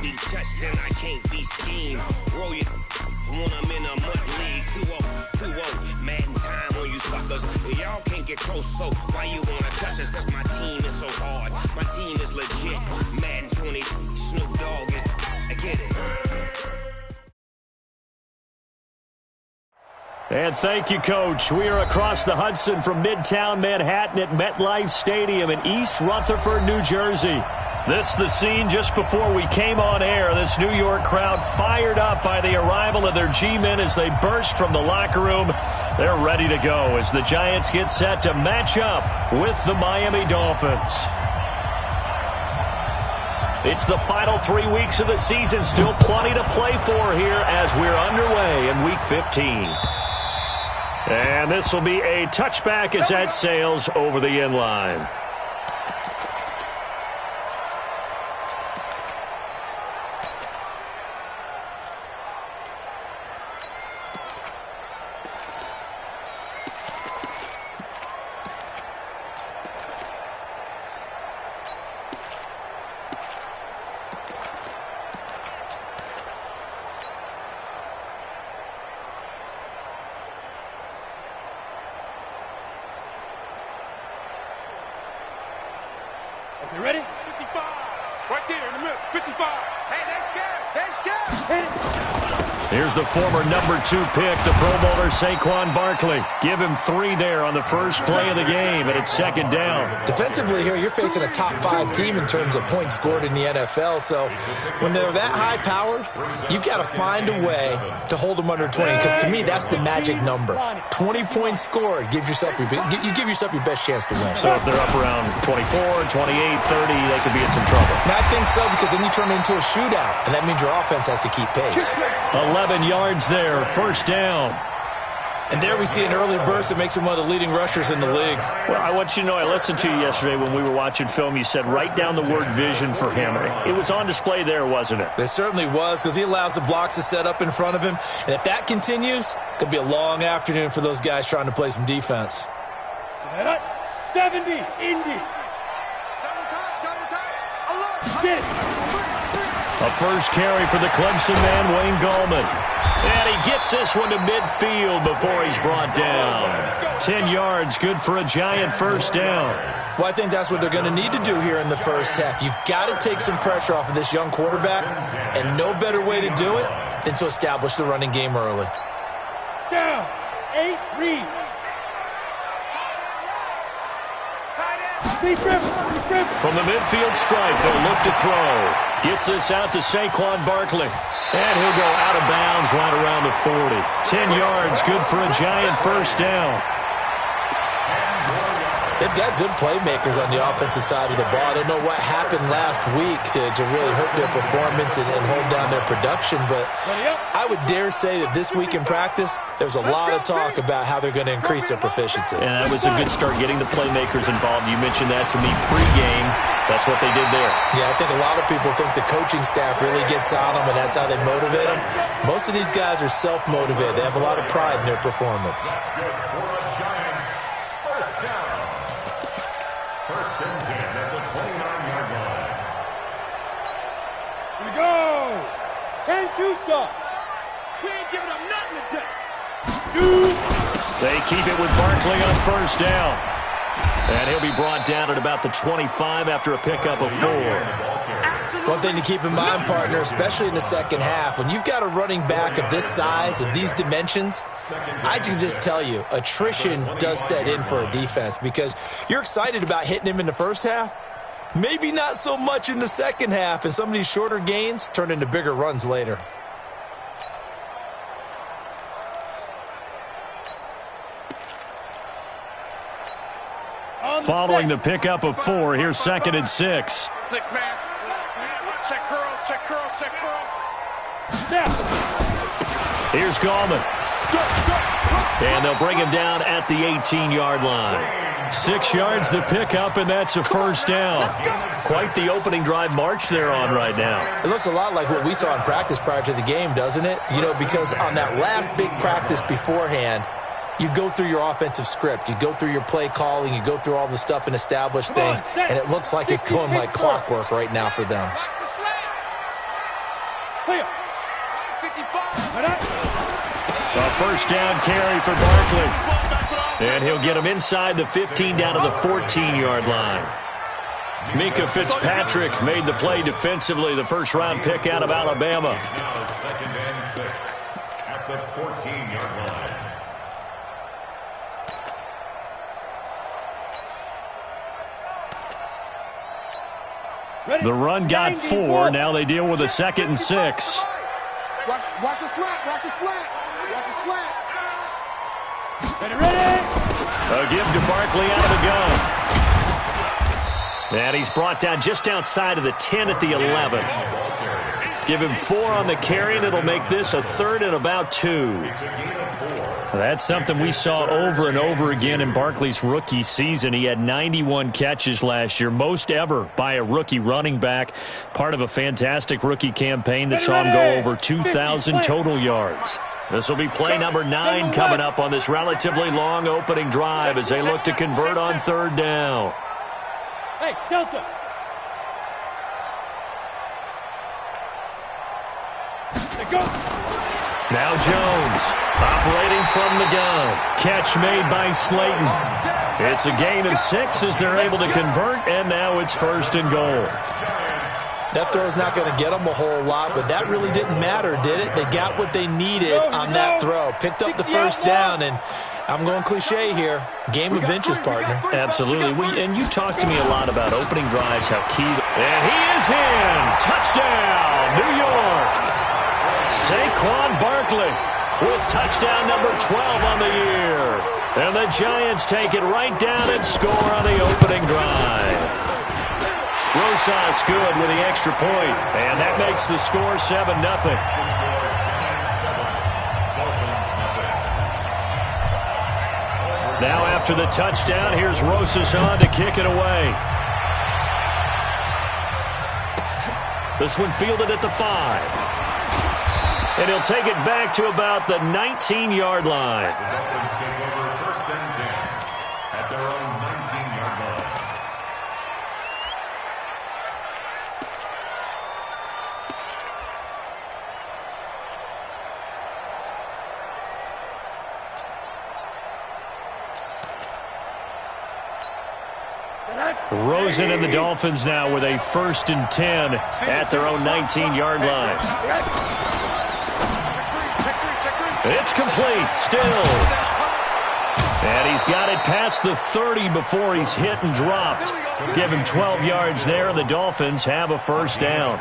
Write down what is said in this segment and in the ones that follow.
be touched and I can't be schemed. Roll you when I'm in a mud league. 2-0, 2-0. Madden time on you suckers. Y'all can't get close, so why you wanna touch us? Cause my team is so hard. My team is legit. Madden 20, Snoop Dogg is. I get it. And thank you, Coach. We are across the Hudson from Midtown Manhattan at MetLife Stadium in East Rutherford, New Jersey. This is the scene just before we came on air. This New York crowd fired up by the arrival of their G-men as they burst from the locker room. They're ready to go as the Giants get set to match up with the Miami Dolphins. It's the final 3 weeks of the season. Still plenty to play for here as we're underway in Week 15. And this will be a touchback as that sails over the end line. You ready? 55. Right there in the middle. 55. Hey, they're scared. They're scared. Here's the former number 2 pick, the Pro Bowler Saquon Barkley. Give him 3 there on the first play of the game, and it's second down. Defensively here, you're facing a top 5 team in terms of points scored in the NFL. So when they're that high-powered, you've got to find a way to hold them under 20. Because to me, that's the magic number. 20 points scored. You give yourself your best chance to win. So if they're up around 24, 28, 30, they could be in some trouble. And I think so, because then you turn it into a shootout, and that means your offense has to keep pace. 11 yards there, first down. And there we see an early burst that makes him one of the leading rushers in the league. Well, I want you to know, I listened to you yesterday when we were watching film. You said write down the word vision for him. It was on display there, wasn't it? It certainly was, because he allows the blocks to set up in front of him. And if that continues, it could be a long afternoon for those guys trying to play some defense. 70, Indy. Sit. A first carry for the Clemson man, Wayne Gallman. And he gets this one to midfield before he's brought down. 10 yards, good for a Giant first down. Well, I think that's what they're going to need to do here in the first half. You've got to take some pressure off of this young quarterback, and no better way to do it than to establish the running game early. Down. 8, read. From the midfield stripe, they'll look to throw. Gets this out to Saquon Barkley. And he'll go out of bounds right around the 40. 10 yards, good for a Giant first down. They've got good playmakers on the offensive side of the ball. I don't know what happened last week to really hurt their performance and hold down their production, but I would dare say that this week in practice, there's a lot of talk about how they're going to increase their proficiency. And that was a good start, getting the playmakers involved. You mentioned that to me pregame. That's what they did there. Yeah, I think a lot of people think the coaching staff really gets on them, and that's how they motivate them. Most of these guys are self-motivated. They have a lot of pride in their performance. First and 10 at the 29-yard line. Here we go. 10 Tucson. We ain't giving up nothing today. Shoot. They keep it with Barkley on first down. And he'll be brought down at about the 25 after a pickup of 4. One thing to keep in mind, partner, especially in the second half, when you've got a running back of this size, of these dimensions, I can just tell you, attrition does set in for a defense because you're excited about hitting him in the first half, maybe not so much in the second half, and some of these shorter gains turn into bigger runs later. Following the pickup of 4, here's second and 6. 6 man. Check curls, check curls, check curls. Here's Gallman. And they'll bring him down at the 18-yard line. 6 yards the pickup, and that's a first down. Quite the opening drive march they're on right now. It looks a lot like what we saw in practice prior to the game, doesn't it? You know, because on that last big practice beforehand, you go through your offensive script. You go through your play calling. You go through all the stuff and establish things. And it looks like it's going like clockwork right now for them. Clear. 55. A first down carry for Barkley. And he'll get him inside the 15 down to the 14-yard line. Minkah Fitzpatrick made the play defensively, the first-round pick out of Alabama. Now 2nd and 6 at the 14-yard line. The run got 4. Now they deal with a 2nd and 6. Watch a slant. Watch a slant. Watch a slant. Ready. A give to Barkley out of the gun. And he's brought down just outside of the 10 at the 11. Give him 4 on the carry, and it'll make this a 3rd and about 2. That's something we saw over and over again in Barkley's rookie season. He had 91 catches last year, most ever by a rookie running back, part of a fantastic rookie campaign that saw him go over 2,000 total yards. This will be play number 9 coming up on this relatively long opening drive as they look to convert on 3rd down. Hey, Delta. Go. Now Jones operating from the gun. Catch made by Slayton. It's a gain of 6 as they're able to convert, and now it's 1st and goal. That throw's not going to get them a whole lot, but that really didn't matter, did it? They got what they needed on that throw. Picked up the first down, and I'm going cliche here. Game of inches, partner. Absolutely. And you talked to me a lot about opening drives, how key. And he is in. Touchdown, New York. Saquon Barkley with touchdown number 12 on the year. And the Giants take it right down and score on the opening drive. Rosas good with the extra point, and that makes the score 7-0. Now after the touchdown, here's Rosas on to kick it away. This one fielded at the 5. And he'll take it back to about the 19-yard line. The Dolphins take over 1st and 10 at their own 19-yard line. Rosen and the Dolphins now with a 1st and 10 at their own 19-yard line. It's complete. Stills. And he's got it past the 30 before he's hit and dropped. Give him 12 yards there, and the Dolphins have a 1st down.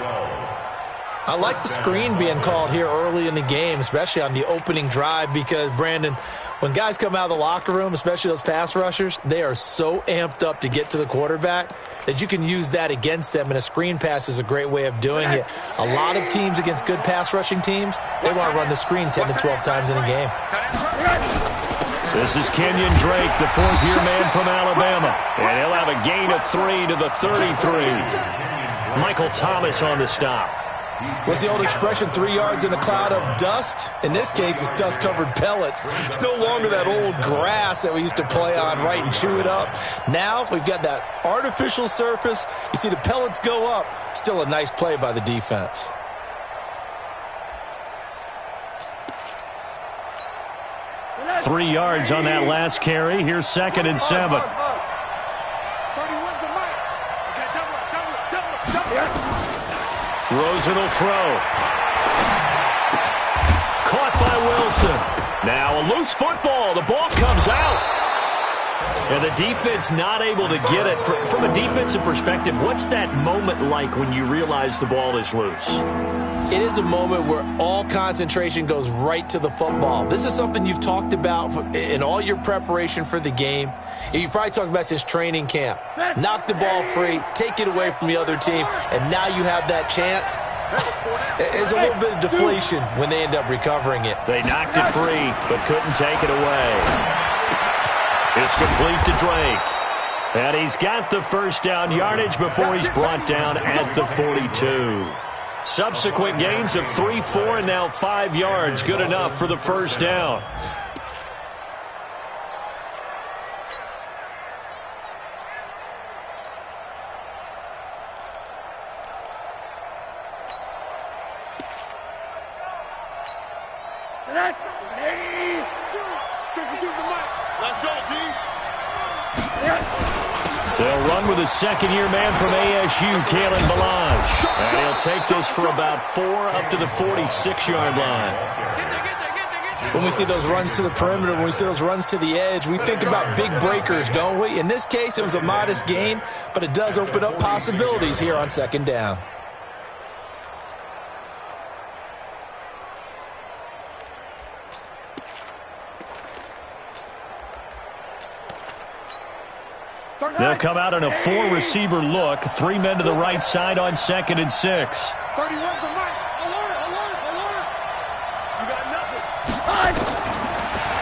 I like the screen being called here early in the game, especially on the opening drive, because, Brandon, when guys come out of the locker room, especially those pass rushers, they are so amped up to get to the quarterback that you can use that against them, and a screen pass is a great way of doing it. A lot of teams against good pass rushing teams, they want to run the screen 10 to 12 times in a game. This is Kenyon Drake, the 4th-year man from Alabama, and he'll have a gain of 3 to the 33. Michael Thomas on the stop. What's the old expression, 3 yards in a cloud of dust? In this case, it's dust-covered pellets. It's no longer that old grass that we used to play on, right, and chew it up. Now we've got that artificial surface. You see the pellets go up. Still a nice play by the defense. Three yards on that last carry. Here's 2nd and 7. Rosen will throw. Caught by Wilson. Now a loose football. The ball comes out. And the defense not able to get it. From a defensive perspective, what's that moment like when you realize the ball is loose? It is a moment where all concentration goes right to the football. This is something you've talked about in all your preparation for the game. You probably talked about since training camp. Knock the ball free, take it away from the other team, and now you have that chance. There's a little bit of deflation when they end up recovering it. They knocked it free, but couldn't take it away. It's complete to Drake. And he's got the 1st down yardage before he's brought down at the 42. Subsequent gains of 3, 4, and now 5 yards. Good enough for the 1st down. Let's go, D. They'll run with a second-year man from ASU, Kalen Ballage. And he'll take this for about 4 up to the 46-yard line. When we see those runs to the perimeter, when we see those runs to the edge, we think about big breakers, don't we? In this case, it was a modest gain, but it does open up possibilities here on second down. They'll come out in a 4-receiver look. 3 men to the right side on 2nd and 6. 31 for Mike. Alert. You got nothing.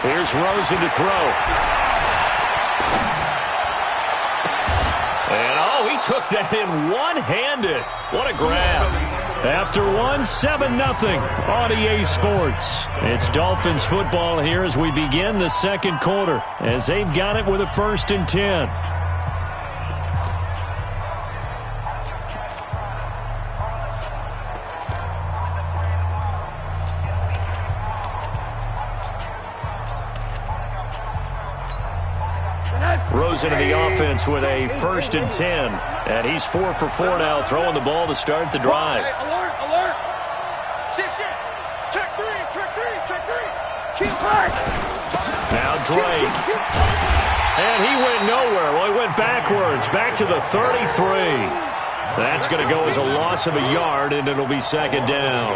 Here's Rosen to throw. And, he took that in one-handed. What a grab. After 7-0 on EA Sports. It's Dolphins football here as we begin the second quarter, as they've got it with a 1st and 10. Rosen in the offense with a 1st and 10. And he's 4 for 4 now, throwing the ball to start the drive. Alert. Shit. Check three. Keep back. Now Drake. And he went nowhere. Well, he went backwards, back to the 33. That's going to go as a loss of a yard, and it'll be 2nd down.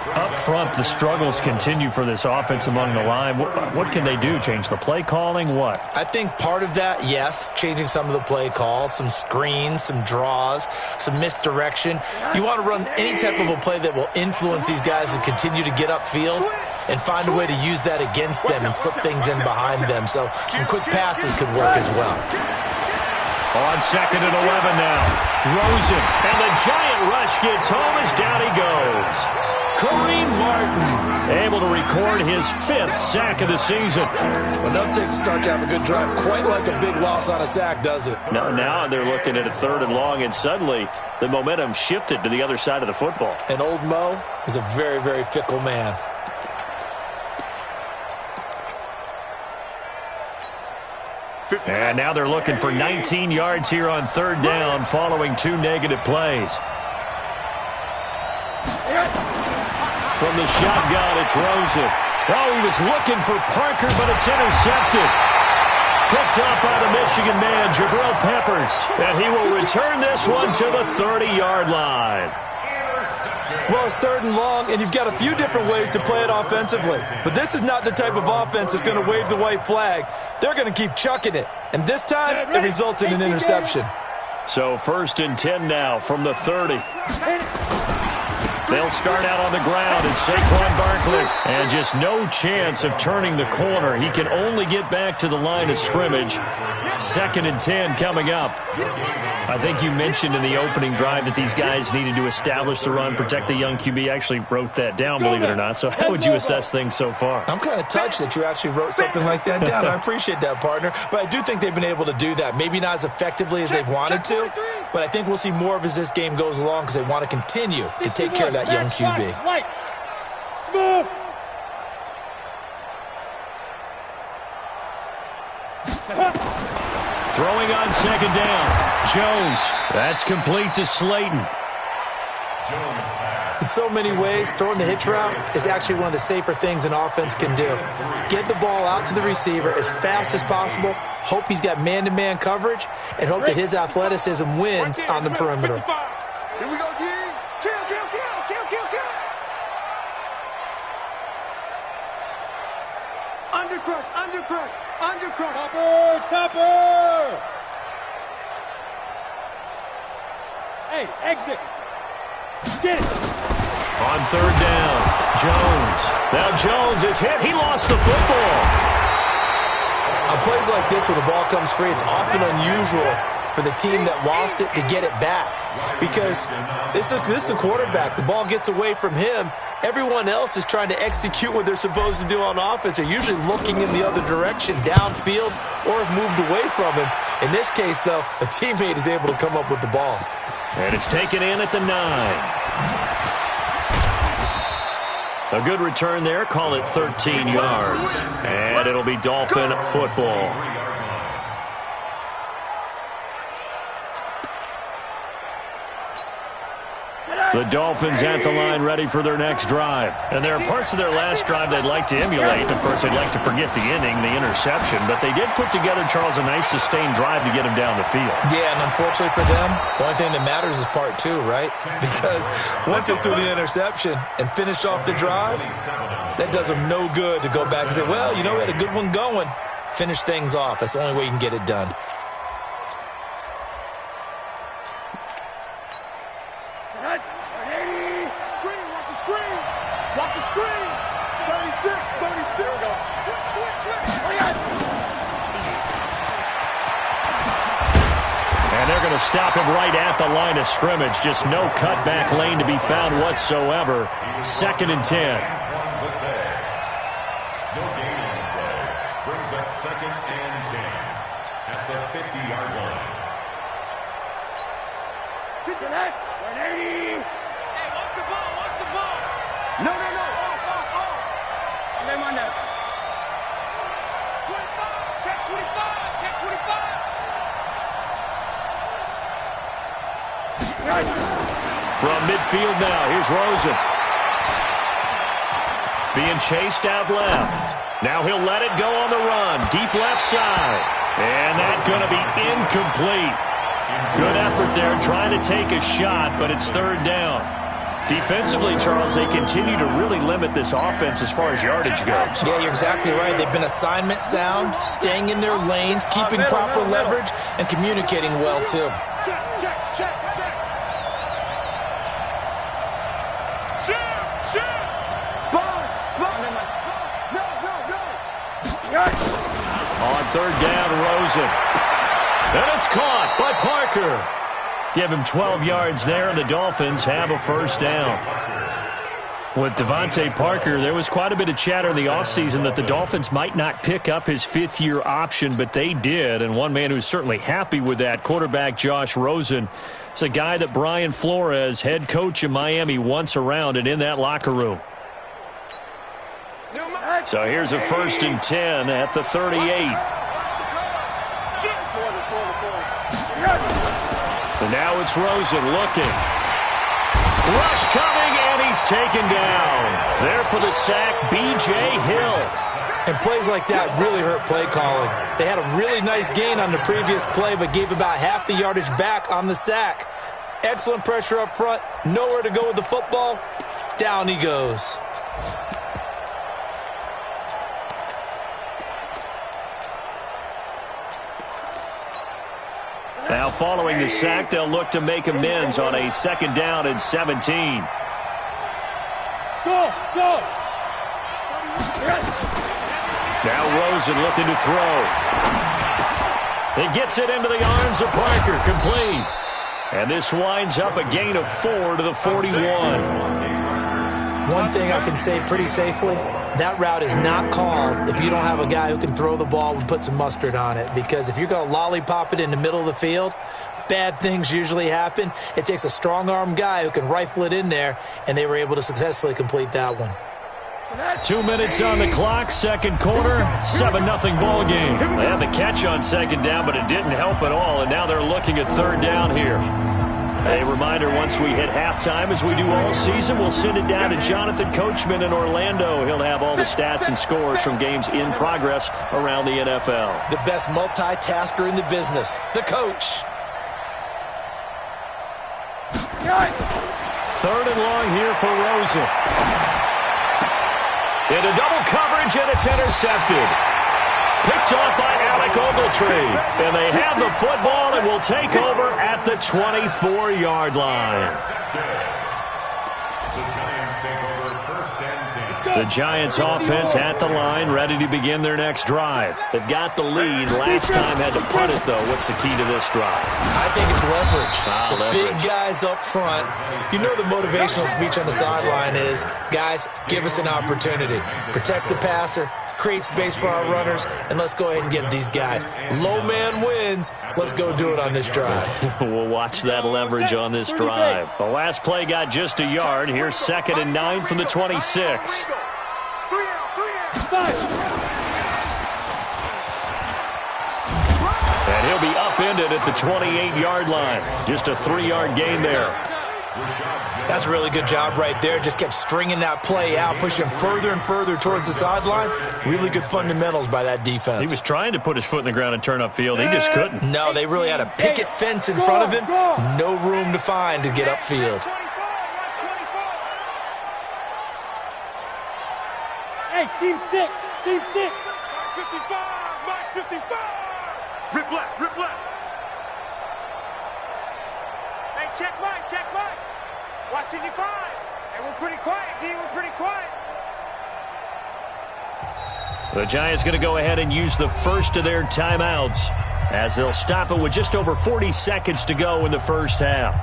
Up front, the struggles continue for this offense among the line. What can they do? Change the play calling? What? I think part of that, yes, changing some of the play calls, some screens, some draws, some misdirection. You want to run any type of a play that will influence these guys to continue to get upfield and find a way to use that against them and slip things in behind them. So some quick passes could work as well. On 2nd and 11 now. Rosen, and the giant rush gets home as down he goes. Kareem Martin able to record his 5th sack of the season. Enough takes to start to have a good drive. Quite like a big loss on a sack, does it? Now they're looking at a 3rd and long, and suddenly the momentum shifted to the other side of the football. And old Mo is a very, very fickle man. And now they're looking for 19 yards here on 3rd down following 2 negative plays. From the shotgun, it's Rosen. He was looking for Parker, but it's intercepted. Picked up by the Michigan man, Jabril Peppers. And he will return this one to the 30-yard line. Well, it's 3rd and long, and you've got a few different ways to play it offensively. But this is not the type of offense that's going to wave the white flag. They're going to keep chucking it. And this time, it results in an interception. So 1st and 10 now from the 30. They'll start out on the ground, and Saquon Barkley. And just no chance of turning the corner. He can only get back to the line of scrimmage. 2nd and 10 coming up. I think you mentioned in the opening drive that these guys needed to establish the run, protect the young QB. I actually wrote that down, believe it or not. So how would you assess things so far? I'm kind of touched that you actually wrote something like that down. I appreciate that, partner. But I do think they've been able to do that. Maybe not as effectively as they've wanted to, but I think we'll see more of as this game goes along because they want to continue to take care of that young QB. Smooth. Throwing on 2nd down. Jones. That's complete to Slayton. In so many ways, throwing the hitch route is actually one of the safer things an offense can do. Get the ball out to the receiver as fast as possible, hope he's got man-to-man coverage, and hope that his athleticism wins on the perimeter. Here we go, G. Kill. Undercrush. Topper. Hey, exit. Get it. On 3rd down, Jones. Now Jones is hit. He lost the football. On plays like this where the ball comes free, it's often unusual for the team that lost it to get it back. Because this is the quarterback. The ball gets away from him. Everyone else is trying to execute what they're supposed to do on offense. They're usually looking in the other direction, downfield, or have moved away from him. In this case, though, a teammate is able to come up with the ball. And it's taken in at the 9. A good return there. Call it 13 yards. And it'll be Dolphin football. The Dolphins at the line ready for their next drive. And there are parts of their last drive they'd like to emulate. Of course, they'd like to forget the inning, the interception. But they did put together, Charles, a nice sustained drive to get him down the field. Yeah, and unfortunately for them, the only thing that matters is part two, right? Because once they threw the interception and finished off the drive, that does them no good to go back and say, well, you know, we had a good one going. Finish things off. That's the only way you can get it done. And they're going to stop him right at the line of scrimmage. Just no cutback lane to be found whatsoever. 2nd and 10. No gain on the play. Brings up 2nd and 10 at the 50-yard line. Get to that. 180. Hey, watch the ball. Watch the ball. No. Off. I'm on that. 25. Check 25. Check 25. From midfield now, here's Rosen. Being chased out left. Now he'll let it go on the run. Deep left side. And that's going to be incomplete. Good effort there, trying to take a shot, but it's 3rd down. Defensively, Charles, they continue to really limit this offense as far as yardage goes. Yeah, you're exactly right. They've been assignment sound, staying in their lanes, keeping proper leverage, and communicating well, too. Check. On 3rd down, Rosen. And it's caught by Parker. Give him 12 yards there, and the Dolphins have a 1st down. With Devontae Parker, there was quite a bit of chatter in the offseason that the Dolphins might not pick up his 5th-year option, but they did. And one man who's certainly happy with that, quarterback Josh Rosen. It's a guy that Brian Flores, head coach of Miami, wants around and in that locker room. So here's a 1st and 10 at the 38. And now it's Rosen looking. Rush coming, and he's taken down. There for the sack, B.J. Hill. And plays like that really hurt play calling. They had a really nice gain on the previous play, but gave about half the yardage back on the sack. Excellent pressure up front. Nowhere to go with the football. Down he goes. Now following the sack, they'll look to make amends on a 2nd down and 17. Go. Now Rosen looking to throw. He gets it into the arms of Parker, complete. And this winds up a gain of 4 to the 41. One thing I can say pretty safely, that route is not called if you don't have a guy who can throw the ball and put some mustard on it. Because if you're going to lollipop it in the middle of the field, bad things usually happen. It takes a strong-arm guy who can rifle it in there, and they were able to successfully complete that one. 2 minutes on the clock, 2nd quarter, 7-0 ball game. They had the catch on 2nd down, but it didn't help at all, and now they're looking at 3rd down here. A reminder, once we hit halftime, as we do all season, we'll send it down to Jonathan Coachman in Orlando. He'll have all the stats and scores from games in progress around the NFL. The best multitasker in the business, the coach. 3rd and long here for Rosen. Into double coverage, and it's intercepted. Picked off by Alec Ogletree. And they have the football and will take over at the 24-yard line. The Giants offense at the line, ready to begin their next drive. They've got the lead. Last time had to punt it, though. What's the key to this drive? I think it's leverage. Leverage. Big guys up front. You know the motivational speech on the sideline is, guys, give us an opportunity. Protect the passer, create space for our runners, and let's go ahead and get these guys. Low man wins. Let's go do it on this drive. We'll watch that leverage on this drive. The last play got just a yard. Here's 2nd and 9 from the 26. And he'll be upended at the 28-yard line. Just a 3-yard gain there. That's a really good job right there. Just kept stringing that play out, pushing further and further towards the sideline. Really good fundamentals by that defense. He was trying to put his foot in the ground and turn upfield. He just couldn't. No, they really had a picket fence in front of him. No room to find to get upfield. Hey, seam 6. Seam 6. 55. Mark 55. Rip left. Rip left. Hey, check Mike. Check Mike. Watch 55. Hey, we're pretty quiet, D. We're pretty quiet. The Giants going to go ahead and use the first of their timeouts as they'll stop it with just over 40 seconds to go in the first half.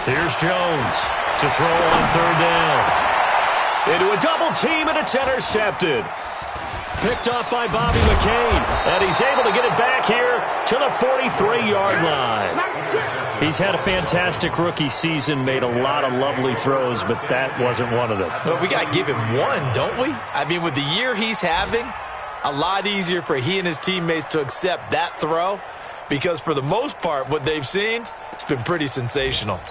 Here's Jones to throw on 3rd down. Into a double team, and it's intercepted. Picked off by Bobby McCain, and he's able to get it back here to the 43-yard line. He's had a fantastic rookie season, made a lot of lovely throws, but that wasn't one of them. Well, we got to give him one, don't we? I mean, with the year he's having, a lot easier for he and his teammates to accept that throw, because for the most part, what they've seen, it's been pretty sensational.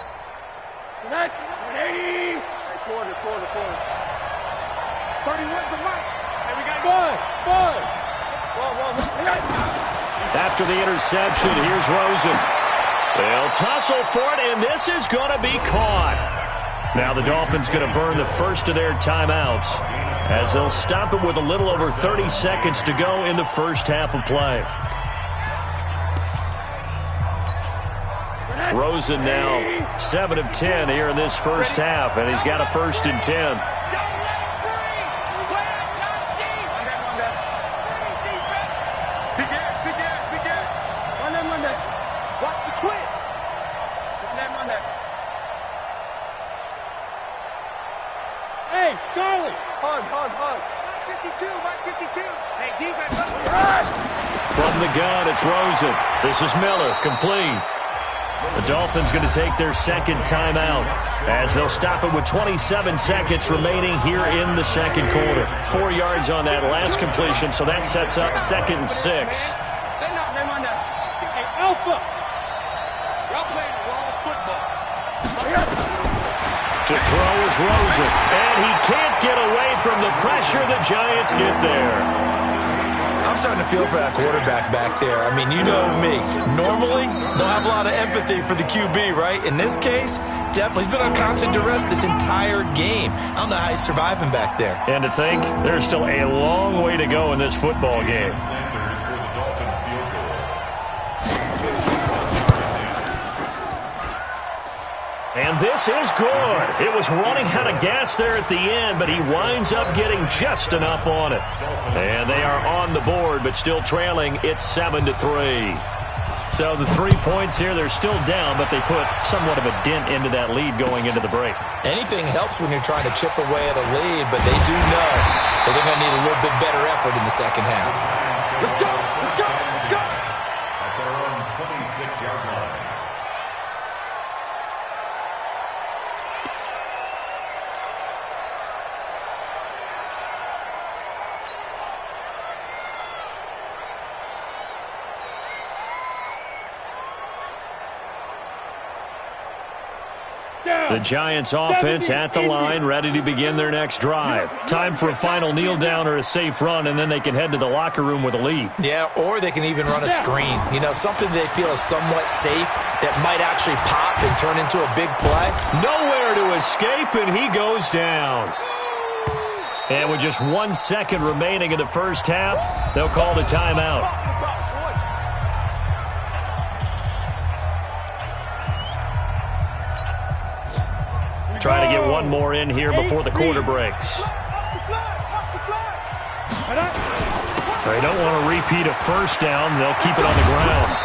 After the interception, here's Rosen. They'll tussle for it, and this is going to be caught. Now the Dolphins going to burn the first of their timeouts as they'll stop it with a little over 30 seconds to go in the first half of play. Rosen now 7 of 10 here in this first half, and he's got a 1st and 10. Hey, Charlie! Hug. 52, Mike 52. Hey, defense, from the gun, it's Rosen. This is Miller, complete. The Dolphins going to take their 2nd timeout as they'll stop it with 27 seconds remaining here in the 2nd quarter. 4 yards on that last completion, so that sets up 2nd and 6. Hey, Alpha! Y'all playing wrong football. To throw is Rosen, and he can't get away from the pressure the Giants get there. I'm starting to feel for that quarterback back there. I mean, you know me. Normally, don't have a lot of empathy for the QB, right? In this case, definitely. He's been on constant duress this entire game. I don't know how he's surviving back there. And to think, there's still a long way to go in this football game. And this is good. It was running out of gas there at the end, but he winds up getting just enough on it. And they are on the board, but still trailing. It's 7-3. So the 3 points here, they're still down, but they put somewhat of a dent into that lead going into the break. Anything helps when you're trying to chip away at a lead, but they do know that they're going to need a little bit better effort in the second half. Let's go! Let's go! Let's go! At their own 26-yard line. The Giants offense at the line, ready to begin their next drive. Time for a final kneel down or a safe run, and then they can head to the locker room with a lead. Yeah, or they can even run a screen. You know, something they feel is somewhat safe that might actually pop and turn into a big play. Nowhere to escape, and he goes down. And with just 1 second remaining in the first half, they'll call the timeout. Trying to get one more in here before the quarter breaks. They don't want to repeat a first down. They'll keep it on the ground.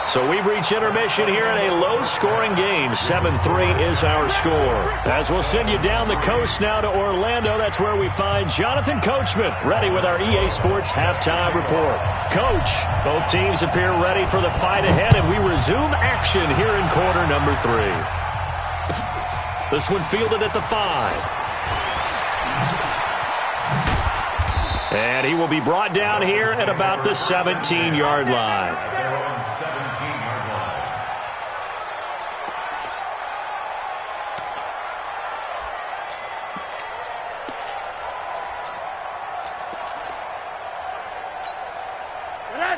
So we've reached intermission here in a low-scoring game. 7-3 is our score. As we'll send you down the coast now to Orlando, that's where we find Jonathan Coachman, ready with our EA Sports halftime report. Coach, both teams appear ready for the fight ahead, and we resume action here in quarter number 3. This one fielded at the 5. And he will be brought down here at about the 17-yard line.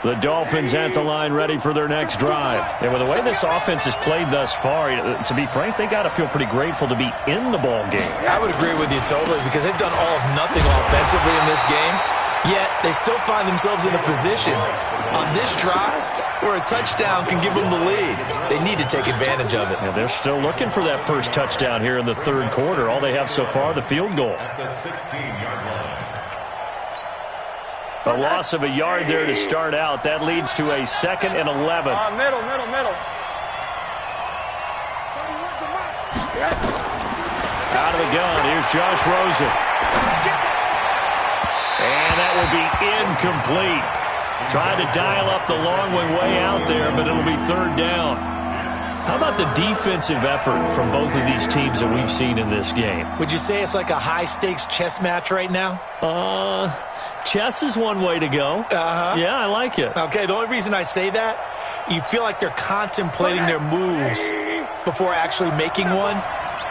The Dolphins at the line ready for their next drive. And with the way this offense has played thus far, to be frank, they got to feel pretty grateful to be in the ball game. I would agree with you totally because they've done all of nothing offensively in this game, yet they still find themselves in a position on this drive where a touchdown can give them the lead. They need to take advantage of it. Yeah, they're still looking for that first touchdown here in the third quarter. All they have so far, the field goal. At the 16-yard line. A loss of a yard there to start out. That leads to a 2nd and 11. Middle. Out of the gun. Here's Josh Rosen. And that will be incomplete. Trying to dial up the long way out there, but it'll be third down. How about the defensive effort from both of these teams that we've seen in this game? Would you say it's like a high-stakes chess match right now? Chess is one way to go. Yeah, I like it. Okay, the only reason I say that, you feel like they're contemplating their moves before actually making one,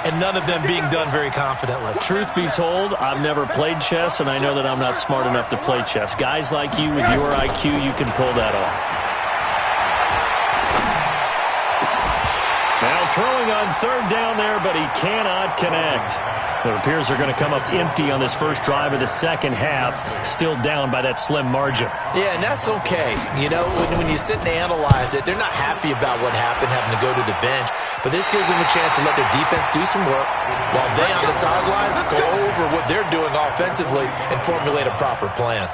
and none of them being done very confidently. Truth be told, I've never played chess, and I know that I'm not smart enough to play chess. Guys like you with your IQ, you can pull that off. Now throwing on third down there, but he cannot connect. It appears they're going to come up empty on this first drive of the second half, still down by that slim margin. Yeah, and that's okay. You know, when you sit and analyze it, they're not happy about what happened, having to go to the bench. But this gives them a chance to let their defense do some work while they on the sidelines go over what they're doing offensively and formulate a proper plan.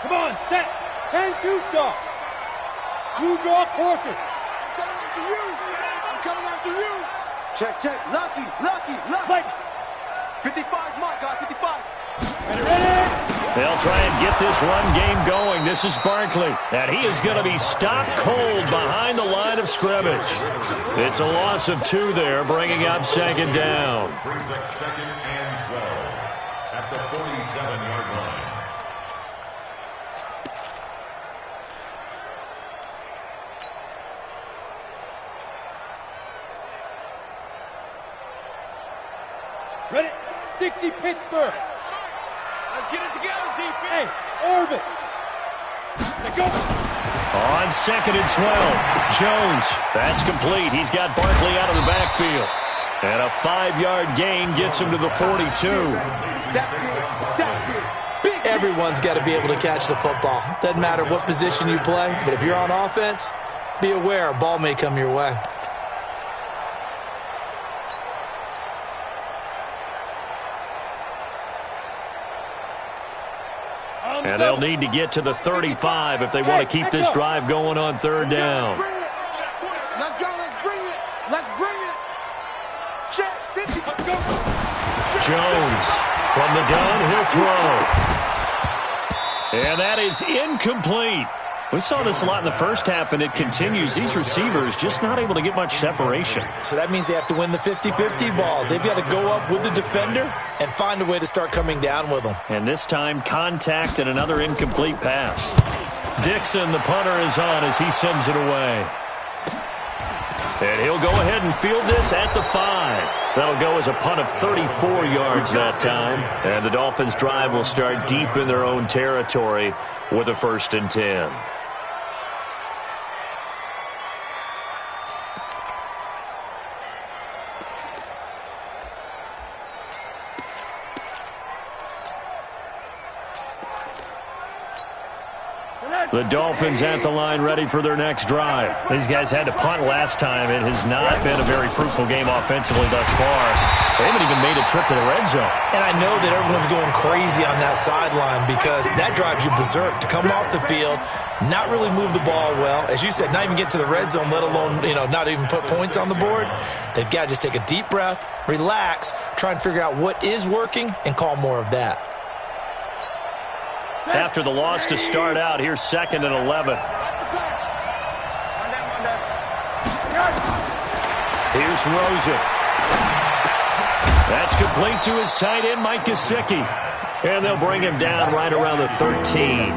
Come on, set. 10-2 stop. You draw quarter. I'm coming after you. I'm coming after you. Check. Lucky. 55, my guy, 55. Ready. They'll try and get this run game going. This is Barkley, and he is going to be stopped cold behind the line of scrimmage. It's a loss of 2 there, bringing up second down. Brings up 2nd and 12 at the 47-yard line. Ready? 60 Pittsburgh. Let's get it together, defense. Hey, Orbit. Let's go. On 2nd and 12, Jones. That's complete. He's got Barkley out of the backfield. And a 5-yard gain gets him to the 42. Everyone's got to be able to catch the football. Doesn't matter what position you play, but if you're on offense, be aware a ball may come your way. And they'll need to get to the 35 if they want to keep this drive going on third down. Let's go. Let's bring it. Check. 50. Let's go. Jones from the gun, he'll throw. And that is incomplete. We saw this a lot in the first half, and it continues. These receivers just not able to get much separation. So that means they have to win the 50-50 balls. They've got to go up with the defender and find a way to start coming down with them. And this time, contact and another incomplete pass. Dixon, the punter, is on as he sends it away. And he'll go ahead and field this at the 5. That'll go as a punt of 34 yards that time. And the Dolphins' drive will start deep in their own territory with a 1st and 10. The Dolphins at the line ready for their next drive. These guys had to punt last time. It has not been a very fruitful game offensively thus far. They haven't even made a trip to the red zone. And I know that everyone's going crazy on that sideline because that drives you berserk. To come off the field, not really move the ball well. As you said, not even get to the red zone, let alone, not even put points on the board. They've got to just take a deep breath, relax, try and figure out what is working, and call more of that. After the loss to start out, here's 2nd and 11. Here's Rosen. That's complete to his tight end, Mike Gesicki. And they'll bring him down right around the 13.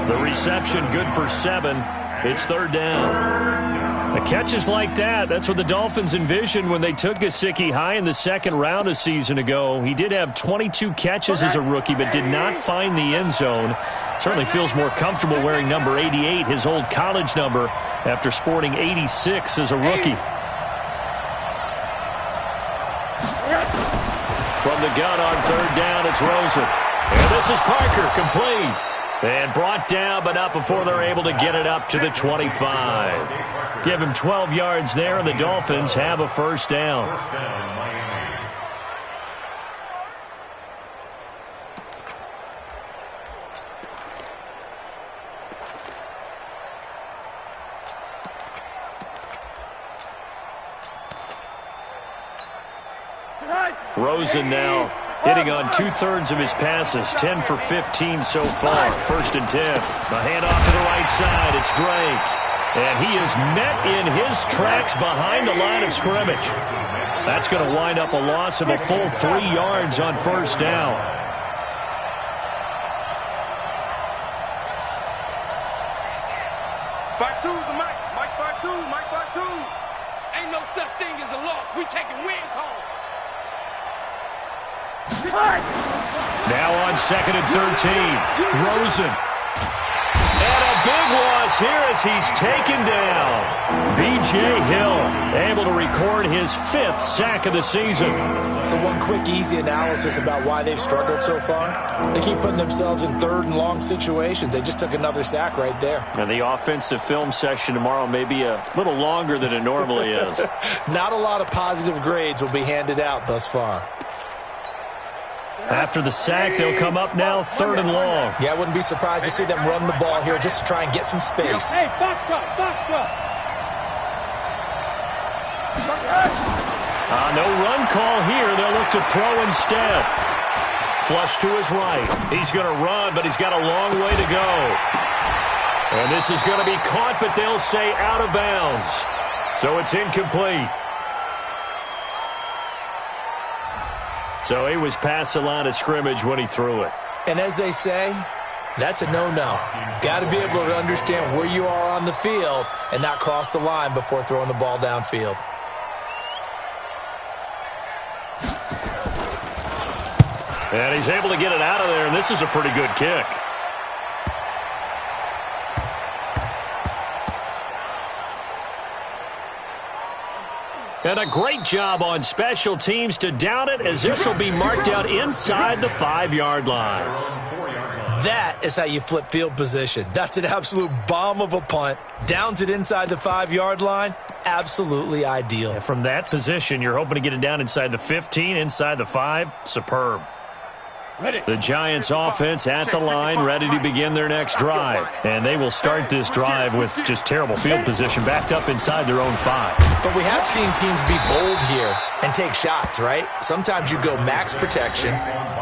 The reception good for 7. It's 3rd down. The catches like that, that's what the Dolphins envisioned when they took Gesicki high in the 2nd round a season ago. He did have 22 catches as a rookie, but did not find the end zone. Certainly feels more comfortable wearing number 88, his old college number, after sporting 86 as a rookie. From the gun on 3rd down, it's Rosen. And this is Parker, complete. And brought down, but not before they're able to get it up to the 25. Give him 12 yards there, and the Dolphins have a 1st down. Rosen now hitting on 2/3 of his passes, 10 for 15 so far. 1st and 10. The handoff to the right side. It's Drake. And he is met in his tracks behind the line of scrimmage. That's going to wind up a loss of a full 3 yards on 1st down. Mike 5-2, Mike 5-2. Ain't no such thing as a loss. We taking wins home. Now on 2nd and 13. Rosen. And a big loss here as he's taken down. B.J. Hill able to record his 5th sack of the season. So one quick, easy analysis about why they've struggled so far. They keep putting themselves in 3rd and long situations. They just took another sack right there. And the offensive film session tomorrow may be a little longer than it normally is. Not a lot of positive grades will be handed out thus far. After the sack, they'll come up now 3rd and long. Yeah, I wouldn't be surprised to see them run the ball here just to try and get some space. Hey, box truck. No run call here. They'll look to throw instead. Flush to his right. He's going to run, but he's got a long way to go. And this is going to be caught, but they'll say out of bounds. So it's incomplete. So he was past the line of scrimmage when he threw it. And as they say, that's a no-no. Got to be able to understand where you are on the field and not cross the line before throwing the ball downfield. And he's able to get it out of there, and this is a pretty good kick. And a great job on special teams to down it, as this will be marked out inside the 5-yard line. That is how you flip field position. That's an absolute bomb of a punt. Downs it inside the 5-yard line. Absolutely ideal. And from that position, you're hoping to get it down inside the 15, inside the 5. Superb. The Giants offense at the line, ready to begin their next drive. And they will start this drive with just terrible field position, backed up inside their own 5. But we have seen teams be bold here and take shots, right? Sometimes you go max protection,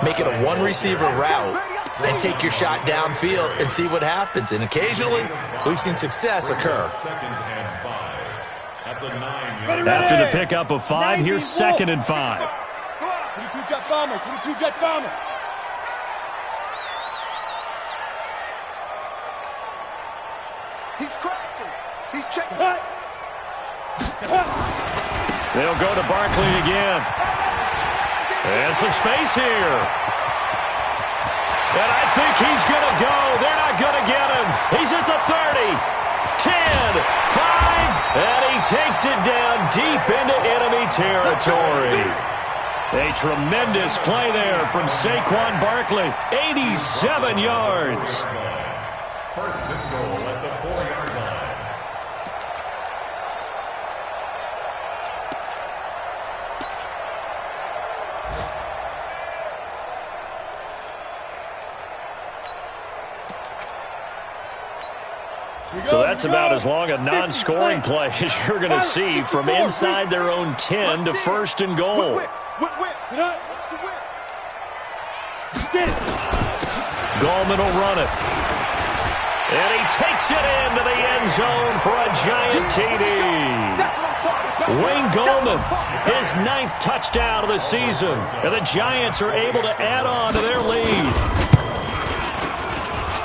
make it a one-receiver route, and take your shot downfield and see what happens. And occasionally, we've seen success occur. After the pickup of 5, here's 2nd and 5. 22 jet bomber, 22 jet bomber. He's crashing. He's checking. They'll go to Barkley again. And some space here. And I think he's going to go. They're not going to get him. He's at the 30, 10, 5, and he takes it down deep into enemy territory. A tremendous play there from Saquon Barkley. 87 yards. First and goal at the 4-yard line. So that's about as long a non-scoring play as you're going to see from inside their own 10 to first and goal. Gallman will run it. And he takes it into the end zone for a giant TD. Wayne Gallman, his 9th touchdown of the season. And the Giants are able to add on to their lead.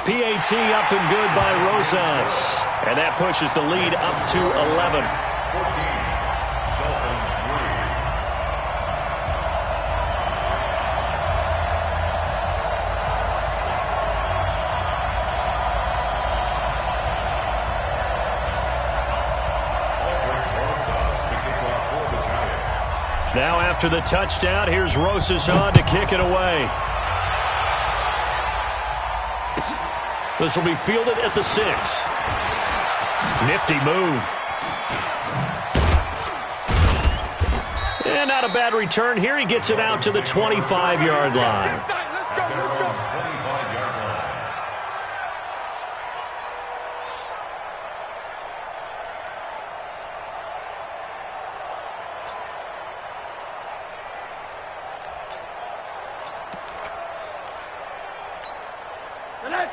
PAT up and good by Rosas. And that pushes the lead up to 11. 14. Dolphins 3. Now after the touchdown, here's Rosas on to kick it away. This will be fielded at the 6. Nifty move. And not a bad return here. He gets it out to the 25-yard line.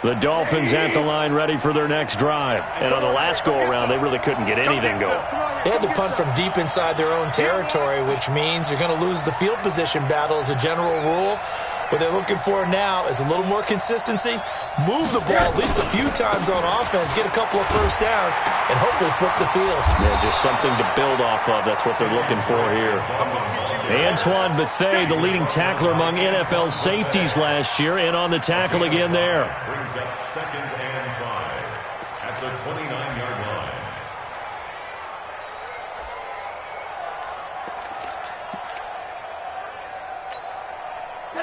The Dolphins at the line ready for their next drive. And on the last go-around, they really couldn't get anything going. They had to punt from deep inside their own territory, which means you're going to lose the field position battle as a general rule. What they're looking for now is a little more consistency, move the ball at least a few times on offense, get a couple of first downs, and hopefully flip the field. Yeah, just something to build off of. That's what they're looking for here. Antoine Bethea, the leading tackler among NFL safeties last year, and on the tackle again there. Brings up 2nd and 5 at the 29-yard line.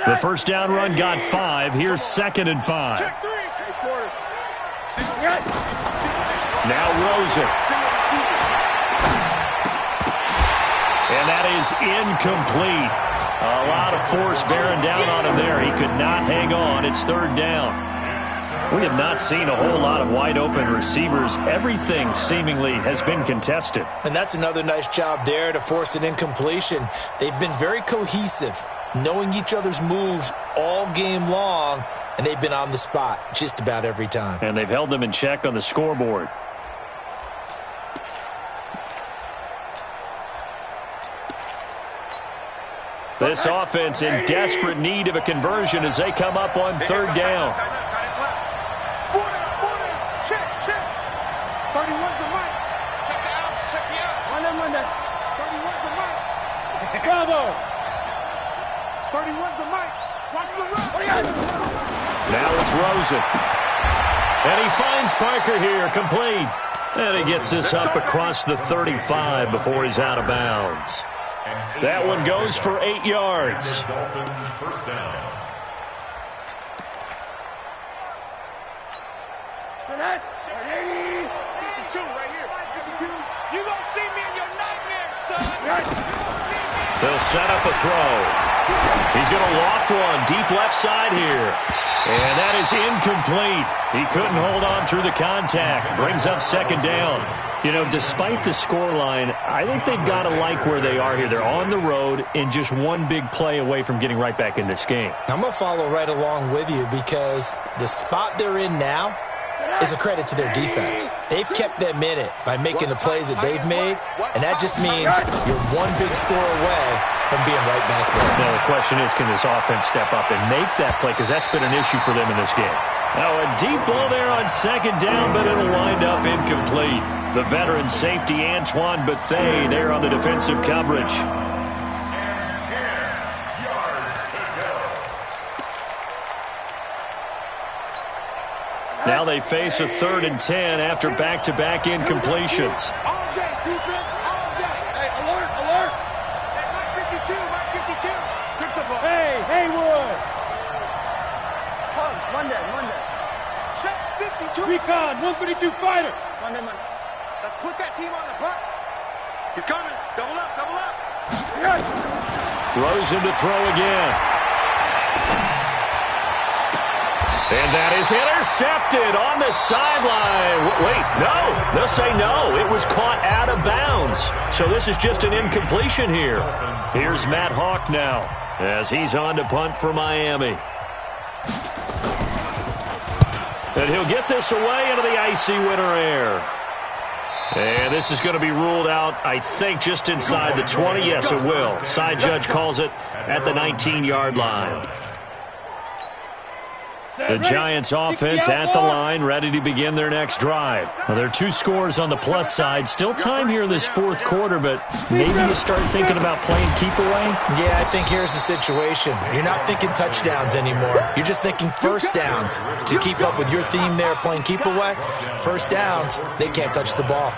The first down run got 5. Here's 2nd and 5. Now Rosen. And that is incomplete. A lot of force bearing down on him there. He could not hang on. It's 3rd down. We have not seen a whole lot of wide open receivers. Everything seemingly has been contested. And that's another nice job there to force an incompletion. They've been very cohesive, knowing each other's moves all game long, and they've been on the spot just about every time. And they've held them in check on the scoreboard. This offense in desperate need of a conversion as they come up on 3rd down. 31's the mic. Check the out. Check the out. Run that. 31's the mic. Bravo. 31's the mic. Watch the run. Now it's Rosen. And he finds Parker here, complete. And he gets this up across the 35 before he's out of bounds. That one goes for 8 yards. Dolphins first down. They'll set up a throw. He's going to loft one deep left side here. And that is incomplete. He couldn't hold on through the contact. Brings up 2nd down. You know, despite the scoreline, I think they've got to like where they are here. They're on the road and just one big play away from getting right back in this game. I'm going to follow right along with you because the spot they're in now is a credit to their defense. They've kept them in it by making the plays that they've made, and that just means you're one big score away from being right back there. Now, the question is, can this offense step up and make that play? Because that's been an issue for them in this game. Now, a deep ball there on 2nd down, but it'll wind up incomplete. The veteran safety, Antoine Bethea, there on the defensive coverage. Now they face a 3rd and 10 after back-to-back incompletions. All day, defense, all day. Hey, alert, alert. Hey, Mike 52, Mike 52. Strip the ball. Hey, Haywood. Monday. Recon, 132 fighter. Let's put that team on the bus. He's coming. Double up, double up. Rosen to throw again. And that is intercepted on the sideline. Wait, no. They'll say no. It was caught out of bounds. So this is just an incompletion here. Here's Matt Hawk now as he's on to punt for Miami. And he'll get this away into the icy winter air. And this is going to be ruled out, I think, just inside the 20. Yes, it will. Side judge calls it at the 19-yard line. The Giants offense at the line, ready to begin their next drive. Well, there are 2 scores on the plus side. Still time here in this fourth quarter, but maybe you start thinking about playing keep away? Yeah, I think here's the situation. You're not thinking touchdowns anymore. You're just thinking first downs. To keep up with your theme there, playing keep away, first downs, they can't touch the ball.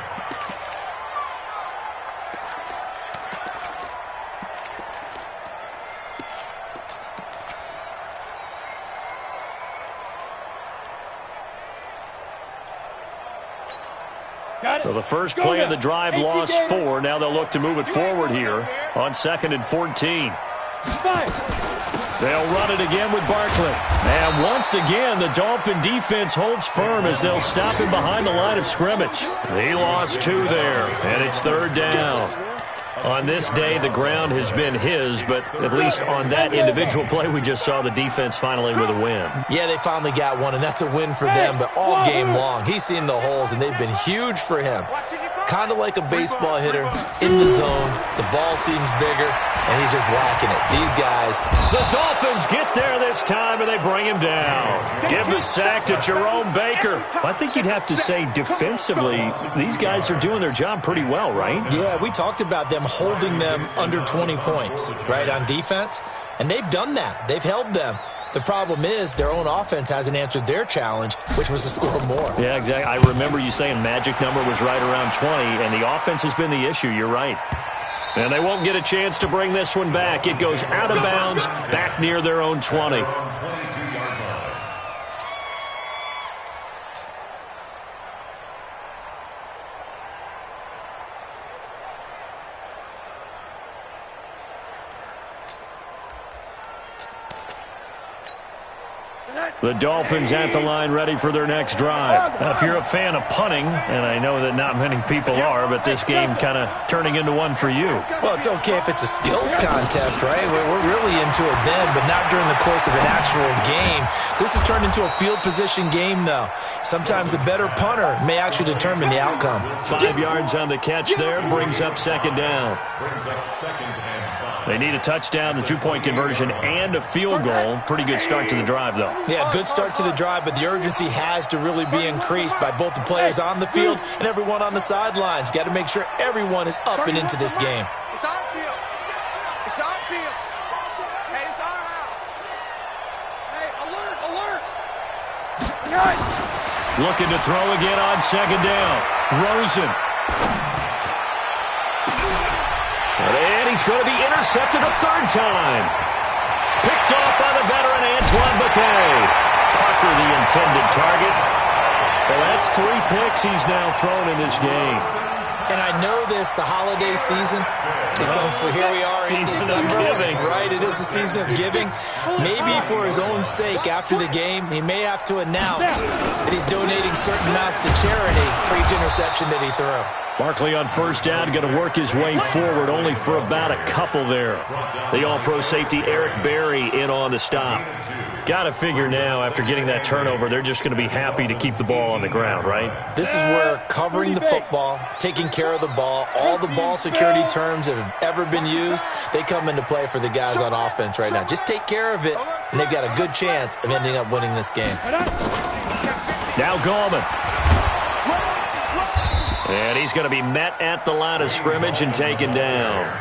So the first play of the drive lost 4. Now they'll look to move it forward here on 2nd and 14. They'll run it again with Barkley. And once again, the Dolphin defense holds firm as they'll stop him behind the line of scrimmage. He lost 2 there, and it's 3rd down. On this day, the ground has been his, but at least on that individual play, we just saw the defense finally with a win. Yeah, they finally got one, and that's a win for them, but all game long, he's seen the holes, and they've been huge for him. Kind of like a baseball hitter in the zone. The ball seems bigger, and he's just whacking it. These guys. The Dolphins get there this time, and they bring him down. Give the sack to Jerome Baker. I think you'd have to say defensively, these guys are doing their job pretty well, right? Yeah, we talked about them holding them under 20 points, right, on defense, and they've done that. They've held them. The problem is their own offense hasn't answered their challenge, which was to score more. Yeah, exactly. I remember you saying magic number was right around 20, and the offense has been the issue. You're right. And they won't get a chance to bring this one back. It goes out of bounds, back near their own 20. The Dolphins at the line ready for their next drive. Now, if you're a fan of punting, and I know that not many people are, but this game kind of turning into one for you. Well, it's okay if it's a skills contest, right? We're really into it then, but not during the course of an actual game. This has turned into a field position game, though. Sometimes the better punter may actually determine the outcome. 5 yards on the catch there, brings up 2nd down. They need a touchdown, the 2-point conversion, and a field goal. Pretty good start to the drive, though. Yeah, good start to the drive, but the urgency has to really be increased by both the players on the field and everyone on the sidelines. Got to make sure everyone is up and into this game. It's our field. It's our field. Hey, it's our house. Hey, alert, alert. Nice. Looking to throw again on 2nd down. Rosen. And he's going to be intercepted a 3rd time. Picked off by the veteran Antoine Bethea. Parker the intended target. Well, that's 3 picks he's now thrown in this game. And I know this, the holiday season, because here we are in December, right? It is the season of giving. Maybe for his own sake, after the game, he may have to announce that he's donating certain amounts to charity for each interception that he threw. Barkley on 1st down, going to work his way forward, only for about a couple there. The all-pro safety Eric Berry in on the stop. Got to figure now, after getting that turnover, they're just going to be happy to keep the ball on the ground, right? This is where covering the football, taking care of the ball, all the ball security terms that have ever been used, they come into play for the guys on offense right now. Just take care of it, and they've got a good chance of ending up winning this game. Now Gallman. And he's going to be met at the line of scrimmage and taken down.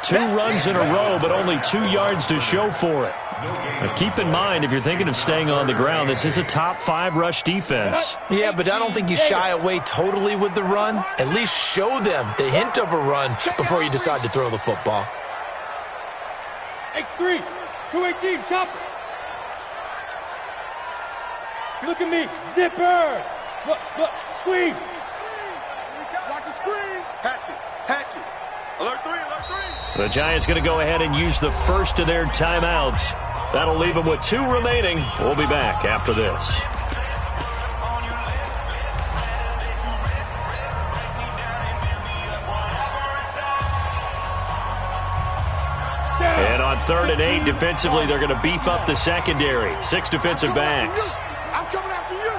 2 runs in a row, but only 2 yards to show for it. Now keep in mind, if you're thinking of staying on the ground, this is a top 5 rush defense. Yeah, but I don't think you shy away totally with the run. At least show them the hint of a run before you decide to throw the football. X3, 218, chopper. Look at me. Zipper. Look. Squeeze. Watch the screen. Hatch it. Alert 3. The Giants going to go ahead and use the first of their timeouts. That'll leave them with 2 remaining. We'll be back after this. And on 3rd and 8, defensively, they're going to beef up the secondary. 6 defensive backs. I'm coming after you.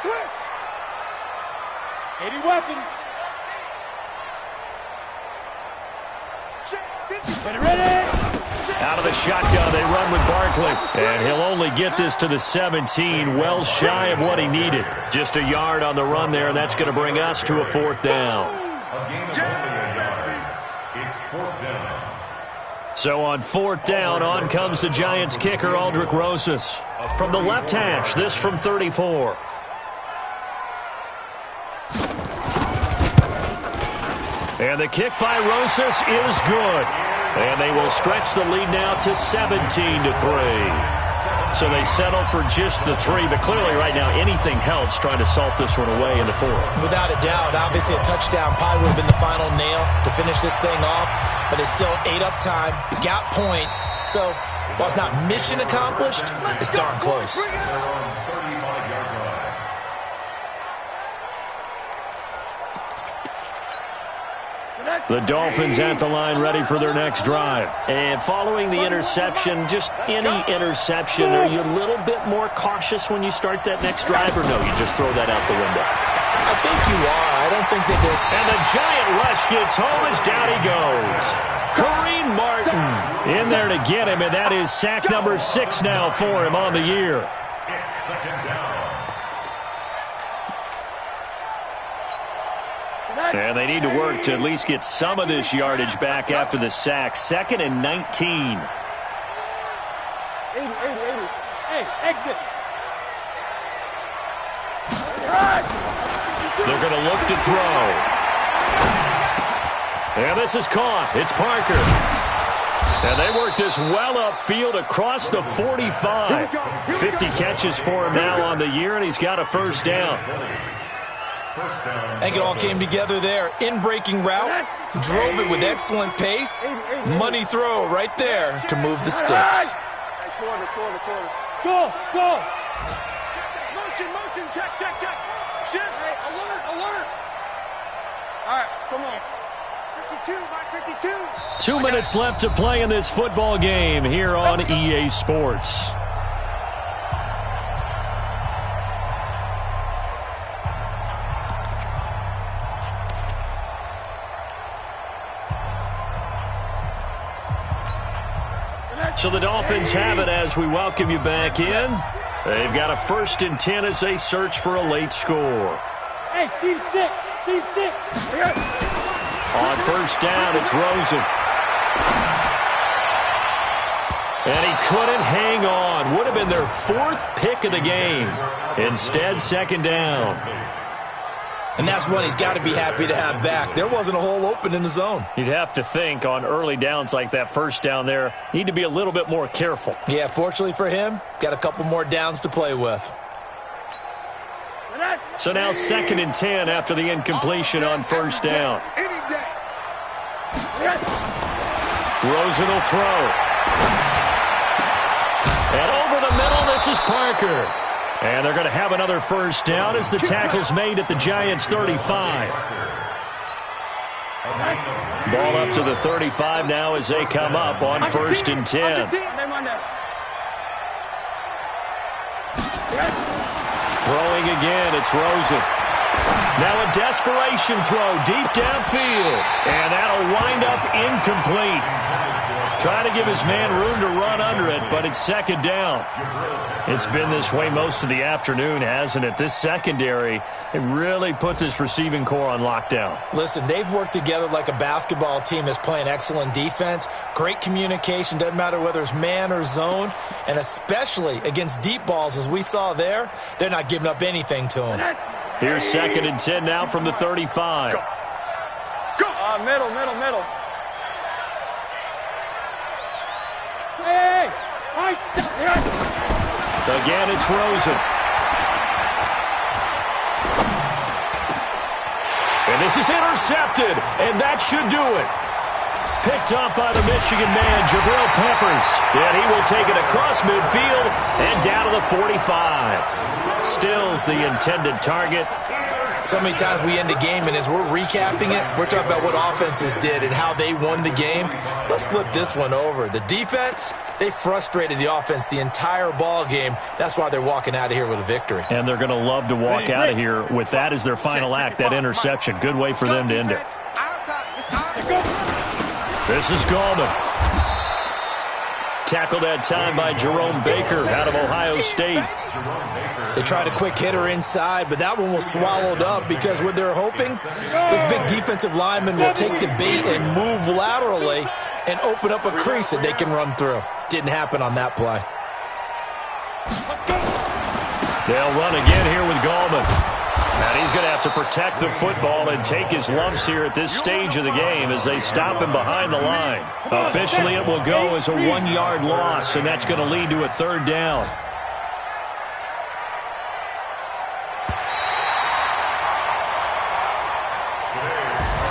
Switch. 80 weapons. Ready. Out of the shotgun, they run with Barkley. And he'll only get this to the 17, well shy of what he needed. Just a yard on the run there, and that's going to bring us to a 4th down. A gain of only a yard. It's 4th down. So on 4th down, on comes the Giants kicker, Aldrick Rosas. From the left hash, this from 34. And the kick by Rosas is good. And they will stretch the lead now to 17-3. So they settle for just the 3. But clearly right now, anything helps trying to salt this one away in the 4th. Without a doubt, obviously a touchdown probably would have been the final nail to finish this thing off. But it's still 8 up time, got points. So while it's not mission accomplished, it's darn close. The Dolphins at the line ready for their next drive. And following the interception, just any interception, are you a little bit more cautious when you start that next drive, or no, you just throw that out the window? I think you are. I don't think they do. And the Giant rush gets home as down he goes. Kareem Martin in there to get him, and that is sack number 6 now for him on the year. It's 2nd down. And they need to work to at least get some of this yardage back after the sack. 2nd and 19. 80. Hey, exit. They're going to look to throw. And this is caught. It's Parker. And they work this well upfield across the 45. 50 catches for him now on the year, and he's got a 1st down. I think it all came together there. In-breaking route, drove it with excellent pace. Money throw right there to move the sticks. Go. Motion, check. Shit. Hey, alert. All right, come on. 52, Mike, 52. 2 minutes left to play in this football game here on EA Sports. So the Dolphins have it as we welcome you back in. They've got a 1st and 10 as they search for a late score. Hey, Steve 6. On 1st down, it's Rosen. And he couldn't hang on. Would have been their 4th pick of the game. Instead, 2nd down. And that's one he's got to be happy to have back. There wasn't a hole open in the zone. You'd have to think on early downs like that 1st down there, need to be a little bit more careful. Yeah, fortunately for him, got a couple more downs to play with. So now 2nd and 10 after the incompletion on 1st down. Rosen will throw. And over the middle, this is Parker. And they're going to have another 1st down as the tackle's made at the Giants' 35. Ball up to the 35 now as they come up on 1st and 10. Throwing again, it's Rosen. Now a desperation throw deep downfield. And that'll wind up incomplete. Trying to give his man room to run under it, but it's 2nd down. It's been this way most of the afternoon, hasn't it? This secondary, they really put this receiving core on lockdown. Listen, they've worked together like a basketball team that's playing excellent defense. Great communication, doesn't matter whether it's man or zone. And especially against deep balls, as we saw there, they're not giving up anything to them. Here's 2nd and 10 now from the 35. Go. Middle. Hey! Again, it's Rosen. And this is intercepted, and that should do it. Picked up by the Michigan man, Jabril Peppers. And he will take it across midfield and down to the 45. Still's the intended target. So many times we end a game, and as we're recapping it, we're talking about what offenses did and how they won the game. Let's flip this one over. The defense, they frustrated the offense the entire ball game. That's why they're walking out of here with a victory. And they're going to love to walk out of here with that as their final act, that interception. Good way for them to end it. This is Gallman. Tackled that time by Jerome Baker out of Ohio State. They tried a quick hitter inside, but that one was swallowed up because what they're hoping, those big defensive linemen will take the bait and move laterally and open up a crease that they can run through. Didn't happen on that play. They'll run again here with Gallman. And he's going to have to protect the football and take his lumps here at this stage of the game as they stop him behind the line. Officially, it will go as a 1-yard loss, and that's going to lead to a third down.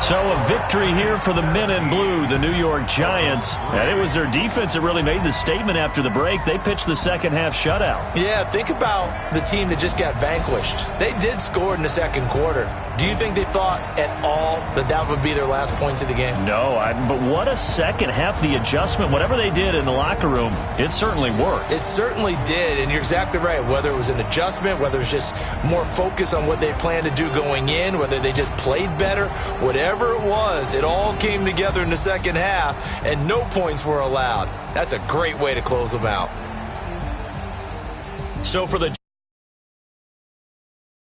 So a victory here for the men in blue, the New York Giants. And it was their defense that really made the statement after the break. They pitched the second half shutout. Yeah, think about the team that just got vanquished. They did score in the second quarter. Do you think they thought at all that that would be their last points of the game? No, but what a second half. The adjustment, whatever they did in the locker room, it certainly worked. It certainly did, and you're exactly right. Whether it was an adjustment, whether it was just more focus on what they planned to do going in, whether they just played better, whatever it was, it all came together in the second half, and no points were allowed. That's a great way to close them out. So for the